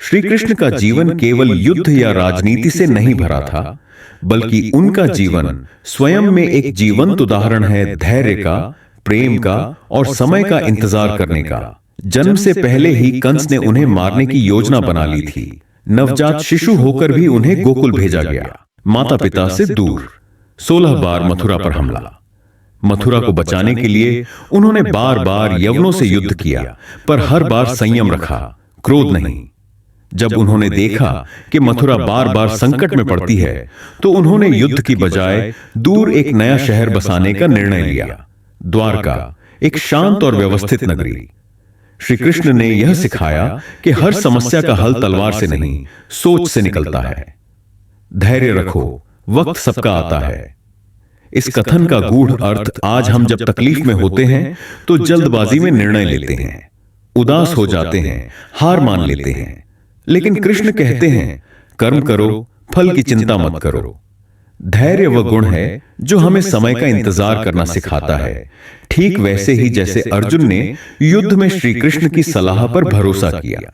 श्री कृष्ण का जीवन केवल युद्ध या राजनीति से नहीं भरा था, बल्कि उनका जीवन स्वयं में एक जीवंत उदाहरण है धैर्य का, प्रेम का और समय का इंतजार करने का। जन्म से पहले ही कंस ने उन्हें मारने की योजना बना ली थी। नवजात शिशु होकर भी उन्हें गोकुल भेजा गया, माता पिता से दूर। 16 बार मथुरा पर हमला। मथुरा को बचाने के लिए उन्होंने बार बार यवनों से युद्ध किया, पर हर बार संयम रखा, क्रोध नहीं। जब उन्होंने देखा कि मथुरा बार बार संकट में पड़ती है, तो उन्होंने युद्ध की बजाय दूर एक नया शहर बसाने का निर्णय लिया, द्वारका, एक शांत और व्यवस्थित नगरी। श्री कृष्ण ने यह सिखाया कि हर समस्या का हल तलवार से नहीं, सोच से निकलता है। धैर्य रखो, वक्त सबका आता है। इस कथन का गूढ़ अर्थ आज हम जब तकलीफ में होते हैं तो जल्दबाजी में निर्णय लेते हैं, उदास हो जाते हैं, हार मान लेते हैं। लेकिन कृष्ण कहते हैं, कर्म करो, फल की चिंता मत करो। धैर्य वह गुण है जो हमें समय का इंतजार करना सिखाता है, ठीक वैसे ही जैसे अर्जुन ने युद्ध में श्री कृष्ण की सलाह पर भरोसा किया।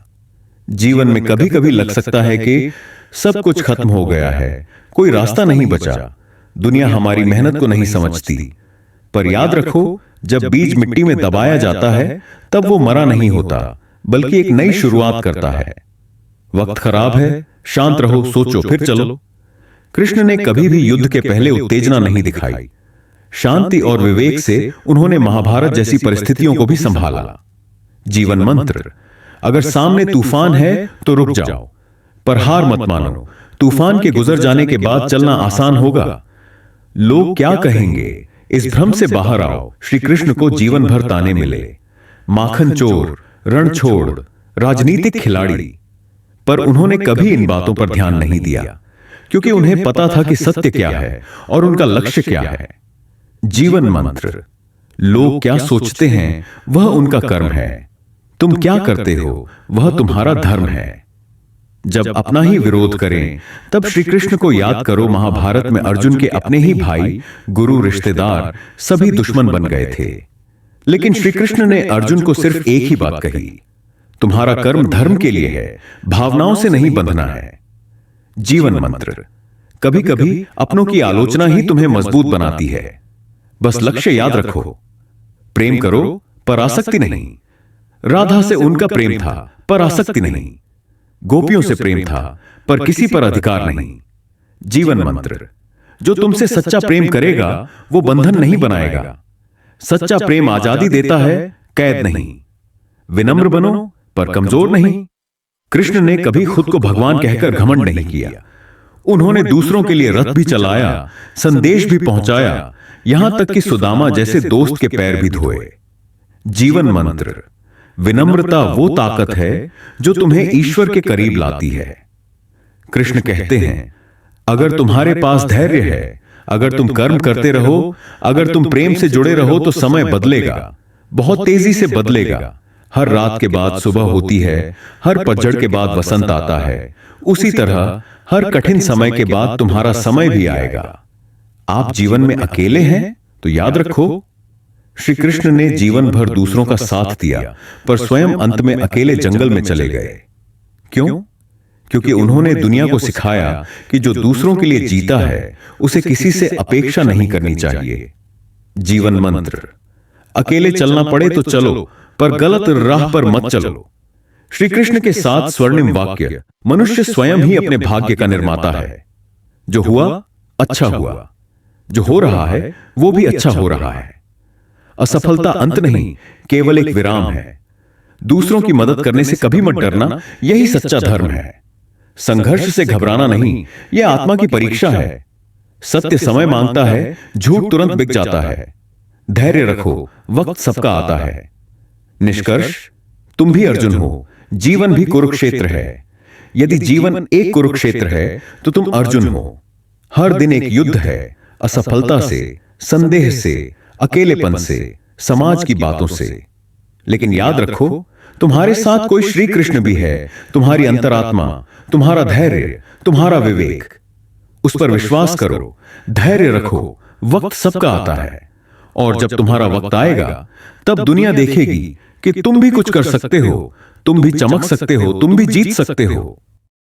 जीवन में कभी कभी लग सकता है कि सब कुछ खत्म हो गया है, कोई रास्ता नहीं बचा, दुनिया हमारी मेहनत को नहीं समझती। पर याद रखो, जब बीज मिट्टी में दबाया जाता है तब वो मरा नहीं होता, बल्कि एक नई शुरुआत करता है। वक्त खराब है, शांत रहो, सोचो, फिर चलो। कृष्ण ने कभी भी युद्ध के पहले उत्तेजना नहीं दिखाई। शांति और विवेक से उन्होंने महाभारत जैसी परिस्थितियों को भी संभाला। जीवन मंत्र, अगर सामने तूफान है तो रुक जाओ, पर हार मत मानो। तूफान के गुजर जाने के बाद चलना आसान होगा। लोग क्या कहेंगे, इस भ्रम से बाहर आओ। श्री कृष्ण को जीवन भर ताने मिले, माखन चोर, रण छोड़, राजनीतिक खिलाड़ी, पर उन्होंने कभी इन बातों पर ध्यान नहीं दिया, क्योंकि उन्हें पता था कि सत्य क्या है और उनका लक्ष्य क्या है। जीवन मंत्र, लोग क्या सोचते हैं वह उनका कर्म है, तुम क्या करते हो वह तुम्हारा धर्म है। जब अपना ही विरोध करें तब श्री कृष्ण को याद करो। महाभारत में अर्जुन के अपने ही भाई, गुरु, रिश्तेदार सभी दुश्मन बन गए थे, लेकिन श्री कृष्ण ने अर्जुन को सिर्फ एक ही बात कही, तुम्हारा कर्म धर्म के लिए है, भावनाओं से नहीं बंधना है। जीवन मंत्र, कभी कभी अपनों की आलोचना ही तुम्हें मजबूत बनाती है, बस लक्ष्य याद रखो। प्रेम करो पर आसक्ति नहीं। राधा से उनका प्रेम था पर आसक्ति नहीं, गोपियों से प्रेम था पर किसी पर अधिकार नहीं। जीवन मंत्र, जो तुमसे सच्चा प्रेम करेगा वो बंधन नहीं बनाएगा। सच्चा प्रेम आजादी देता है, कैद नहीं। विनम्र बनो पर कमजोर नहीं। कृष्ण ने कभी खुद को भगवान कहकर घमंड नहीं किया। उन्होंने दूसरों के लिए रथ भी चलाया, संदेश भी पहुंचाया, यहां तक कि सुदामा जैसे दोस्त के पैर भी धोए। जीवन मंत्र, विनम्रता वो ताकत है जो तुम्हें ईश्वर के करीब लाती है। कृष्ण कहते हैं, अगर तुम्हारे पास धैर्य है, अगर तुम कर्म करते रहो, अगर तुम प्रेम से जुड़े रहो तो समय बदलेगा, बहुत तेजी से बदलेगा। हर रात के बाद सुबह होती है, हर पतझड़ के बाद वसंत आता है। उसी तरह हर कठिन समय के बाद तुम्हारा समय भी आएगा। आप जीवन में अकेले हैं तो याद रखो, श्री कृष्ण ने जीवन भर दूसरों का साथ दिया, पर स्वयं अंत में अकेले जंगल में चले गए। क्यों? क्योंकि उन्होंने दुनिया को सिखाया कि जो दूसरों के लिए जीता है उसे किसी से अपेक्षा नहीं करनी चाहिए। जीवन मंत्र, अकेले चलना पड़े तो चलो, पर गलत राह पर मत चलो। श्री कृष्ण के 7 स्वर्णिम वाक्य, मनुष्य स्वयं ही अपने भाग्य का निर्माता है। जो हुआ अच्छा हुआ, जो हो रहा है वो भी अच्छा हो रहा है। असफलता अंत नहीं, केवल एक विराम है। दूसरों की मदद करने से कभी मत डरना, यही सच्चा धर्म है। संघर्ष से घबराना नहीं, यह आत्मा की परीक्षा है। सत्य समय मांगता है, झूठ तुरंत बिक जाता है। धैर्य रखो, वक्त सबका आता है। निष्कर्ष, तुम भी अर्जुन हो, जीवन भी कुरुक्षेत्र है। यदि जीवन एक कुरुक्षेत्र है तो तुम अर्जुन हो। हर दिन एक युद्ध है, असफलता से, संदेह से, अकेलेपन से, समाज की बातों से। लेकिन याद रखो, तुम्हारे साथ कोई श्री कृष्ण भी है, तुम्हारी अंतरात्मा, तुम्हारा धैर्य, तुम्हारा विवेक। उस पर विश्वास करो, धैर्य रखो, वक्त सबका आता है। और जब तुम्हारा वक्त आएगा तब दुनिया देखेगी कि तुम भी कुछ कर सकते हो, तुम भी चमक सकते हो, तुम भी जीत सकते हो।